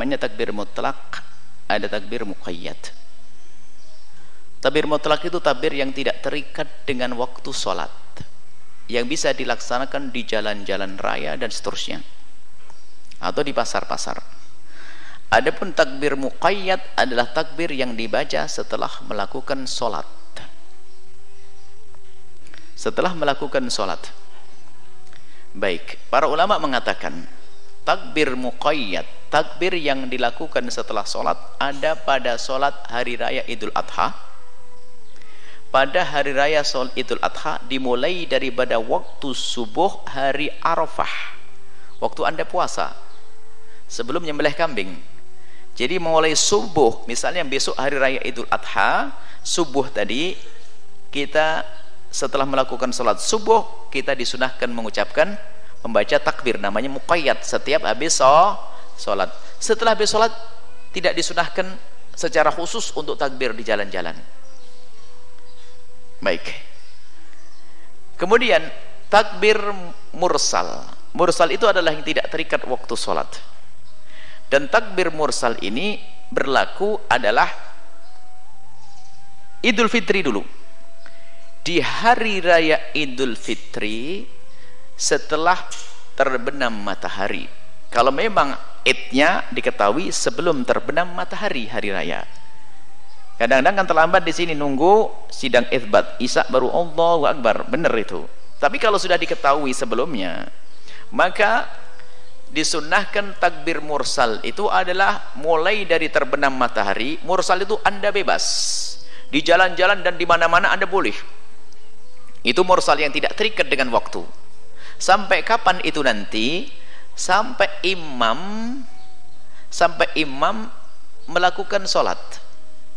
namanya takbir mutlak, ada takbir muqayyad. Takbir mutlak itu takbir yang tidak terikat dengan waktu sholat, yang bisa dilaksanakan di jalan-jalan raya dan seterusnya, atau di pasar-pasar. Adapun takbir muqayyad adalah takbir yang dibaca setelah melakukan sholat. Setelah melakukan sholat. Baik, para ulama mengatakan takbir muqayyad, takbir yang dilakukan setelah sholat, ada pada sholat hari raya Idul Adha. Pada hari raya sholat Idul Adha dimulai daripada waktu subuh hari Arafah, waktu Anda puasa, sebelum nyembelih kambing. Jadi mulai subuh, misalnya besok hari raya Idul Adha, subuh tadi kita setelah melakukan sholat subuh, kita disunahkan mengucapkan, membaca takbir, namanya muqayyad, setiap habis sholat. Setelah habis sholat tidak disunahkan secara khusus untuk takbir di jalan-jalan. Baik. Kemudian takbir mursal. Mursal itu adalah yang tidak terikat waktu sholat. Dan takbir mursal ini berlaku adalah Idul Fitri dulu. Di hari raya Idul Fitri setelah terbenam matahari. Kalau memang idnya diketahui sebelum terbenam matahari hari raya. Kadang-kadang kan terlambat di sini nunggu sidang itsbat Isya baru Allahu Akbar, benar itu. Tapi kalau sudah diketahui sebelumnya, maka disunnahkan takbir mursal itu adalah mulai dari terbenam matahari. Mursal itu Anda bebas di jalan-jalan dan di mana-mana Anda boleh. Itu mursal yang tidak terikat dengan waktu. Sampai kapan itu nanti? Sampai imam melakukan sholat.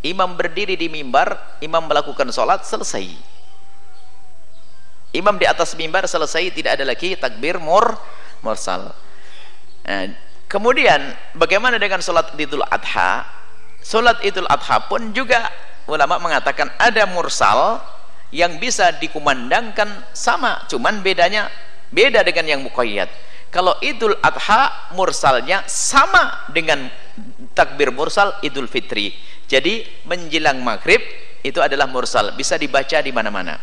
Imam berdiri di mimbar, imam melakukan sholat, selesai. Imam di atas mimbar, selesai, tidak ada lagi takbir mursal. Nah, kemudian bagaimana dengan sholat Idul Adha? Sholat Idul Adha pun juga ulama mengatakan ada mursal yang bisa dikumandangkan sama, cuman beda dengan yang muqayyad. Kalau Idul Adha mursalnya sama dengan takbir mursal Idul Fitri. Jadi menjelang maghrib itu adalah mursal, bisa dibaca di mana-mana.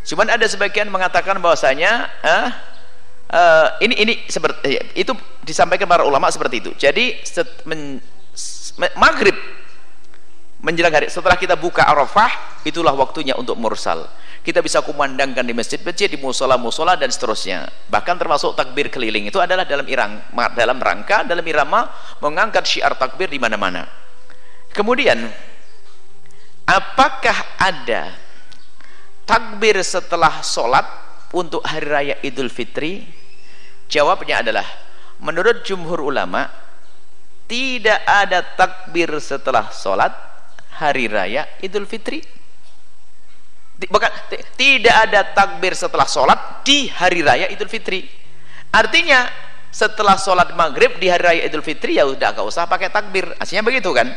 Cuman ada sebagian mengatakan bahwasanya ini seperti itu disampaikan para ulama seperti itu. Jadi maghrib menjelang hari, setelah kita buka Arafah, itulah waktunya untuk mursal. Kita bisa kumandangkan di masjid-masjid, di musola-musola dan seterusnya. Bahkan termasuk takbir keliling itu adalah dalam irama mengangkat syiar takbir di mana-mana. Kemudian, apakah ada takbir setelah sholat untuk hari raya Idul Fitri? Jawabnya adalah, menurut jumhur ulama, tidak ada takbir setelah sholat hari raya Idul Fitri. Tidak ada takbir setelah sholat di hari raya Idul Fitri. Artinya setelah sholat maghrib di hari raya Idul Fitri ya udah gak usah pakai takbir, aslinya begitu kan.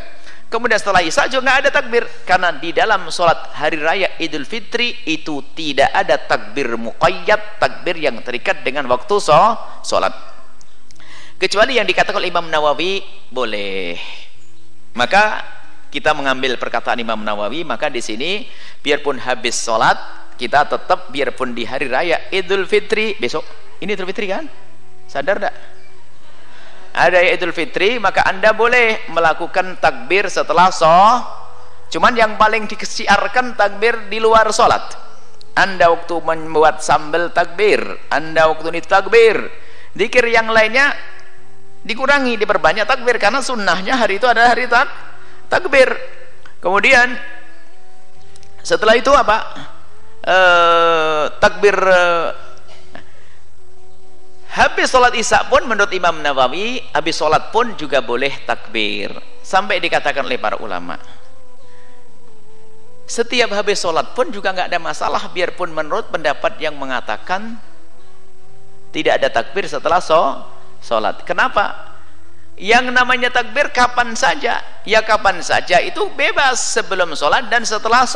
Kemudian setelah Isya juga nggak ada takbir, karena di dalam sholat hari raya Idul Fitri itu tidak ada takbir muqayyad, takbir yang terikat dengan waktu sholat, kecuali yang dikatakan oleh Imam Nawawi boleh. Maka kita mengambil perkataan Imam Nawawi, maka di sini biarpun habis sholat kita tetap, biarpun di hari raya Idul Fitri, besok ini Idul Fitri kan, sadar tak? Ada Idul Fitri, maka Anda boleh melakukan takbir setelah cuman yang paling disiarkan takbir di luar sholat. Anda waktu membuat sambal takbir, Anda waktu ini takbir, zikir yang lainnya dikurangi, diperbanyak takbir, karena sunnahnya hari itu adalah hari takbir. Kemudian setelah itu apa? Takbir habis sholat Isya pun menurut Imam Nawawi, habis sholat pun juga boleh takbir. Sampai dikatakan oleh para ulama, setiap habis sholat pun juga nggak ada masalah, biarpun menurut pendapat yang mengatakan tidak ada takbir setelah sholat. Kenapa? Yang namanya takbir kapan saja, ya kapan saja itu bebas, sebelum sholat dan setelah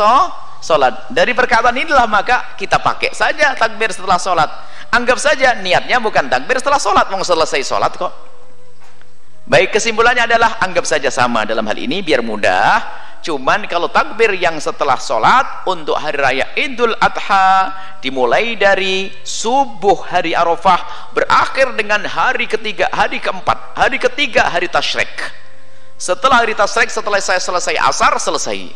sholat. Dari perkataan inilah maka kita pakai saja takbir setelah sholat. Anggap saja niatnya bukan takbir setelah sholat, mau selesai sholat kok. Baik, kesimpulannya adalah anggap saja sama dalam hal ini biar mudah. Cuman kalau takbir yang setelah sholat untuk hari raya Idul Adha dimulai dari subuh hari Arafah berakhir dengan hari ketiga, hari keempat, hari ketiga hari tasyrik. Setelah hari tasyrik, setelah saya selesai asar, selesai.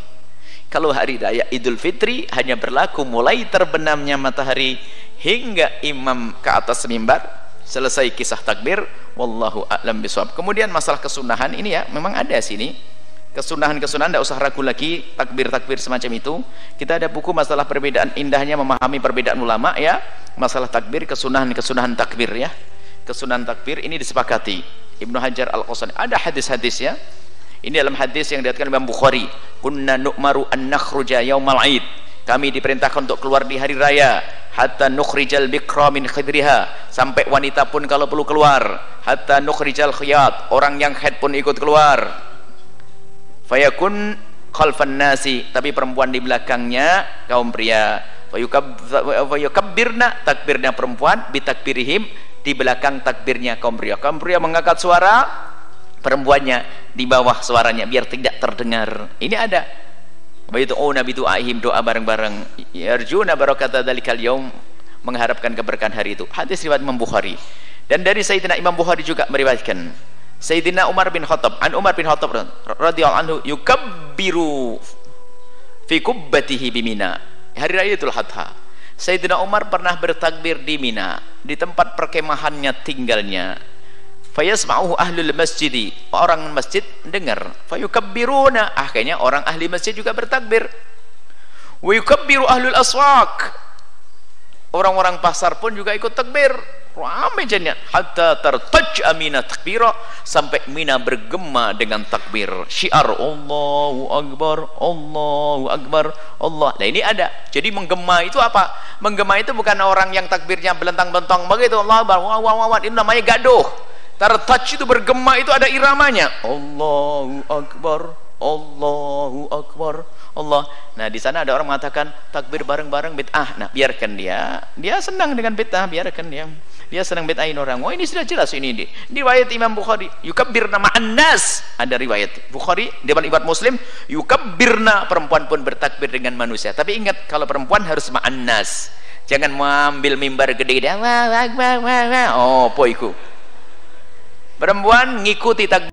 Kalau hari raya Idul Fitri hanya berlaku mulai terbenamnya matahari hingga imam ke atas mimbar, selesai kisah takbir. Wallahu a'lam bishawab. Kemudian masalah kesunahan ini ya memang ada sini. Kesunahan-kesunahan tidak usah ragu lagi, takbir-takbir semacam itu. Kita ada buku masalah perbedaan, indahnya memahami perbedaan ulama ya. Masalah takbir, kesunahan-kesunahan takbir ya. Kesunahan takbir ini disepakati. Ibnu Hajar Al-Qasani ada hadis-hadis ya. Ini dalam hadis yang diriwayatkan Imam Bukhari, kunna nu'maru an nakhruja yaumal id. Kami diperintahkan untuk keluar di hari raya, hatta nukhrijal bikra min khidriha, sampai wanita pun kalau perlu keluar, hatta nukhrijal khiyat, orang yang haid pun ikut keluar. Fayakun khalfan nasi, tapi perempuan di belakangnya kaum pria. Fayukabbirna, takbirnya perempuan, bitakbirihim, di belakang takbirnya kaum pria. Kaum pria mengangkat suara, perempuannya di bawah suaranya biar tidak terdengar. Ini ada. Wa nabi du'aihim, doa bareng-bareng, yarjuna barakata dzalikal yaum, mengharapkan keberkahan hari itu. Hadis riwayat Imam Bukhari. Dan dari Sayyidina Imam Bukhari juga meriwayatkan Sayyidina Umar bin Khattab, an Umar bin Khattab radhiyallahu anhu, yukabbiru fi kubbatihi bi Mina. Hari raya Idul Adha, Sayyidina Umar pernah bertakbir di Mina, di tempat perkemahannya tinggalnya. Fayasma'uhu ahlul masjidi, orang masjid dengar. Fayukabbiruna, akhirnya orang ahli masjid juga bertakbir. Wa yukabbiru ahlul aswaq, orang-orang pasar pun juga ikut takbir. Ramai jadinya, hatta tartaj Mina takbira, sampai Mina bergema dengan takbir. Syiar Allahu Akbar, Allahu Akbar, Allah. Nah ini ada. Jadi menggema itu apa? Menggema itu bukan orang yang takbirnya belentang-bentang begitu. Allah Akbar, wawawan. Itu namanya gaduh. Tartaj itu bergema, itu ada iramanya. Allahu Akbar, Allahu Akbar, Allah. Nah di sana ada orang mengatakan takbir bareng-bareng bid'ah. Nah biarkan dia senang dengan bid'ah, biarkan dia senang bid'ahin orang. Oh ini sudah jelas ini di riwayat Imam Bukhari, yukabbirna ma'an nas. Ada riwayat Bukhari di riwayat Muslim, yukabbirna, perempuan pun bertakbir dengan manusia. Tapi ingat, kalau perempuan harus ma'an nas. Jangan mengambil mimbar gede-gede. Oh poiku. Perempuan ngikuti takbir.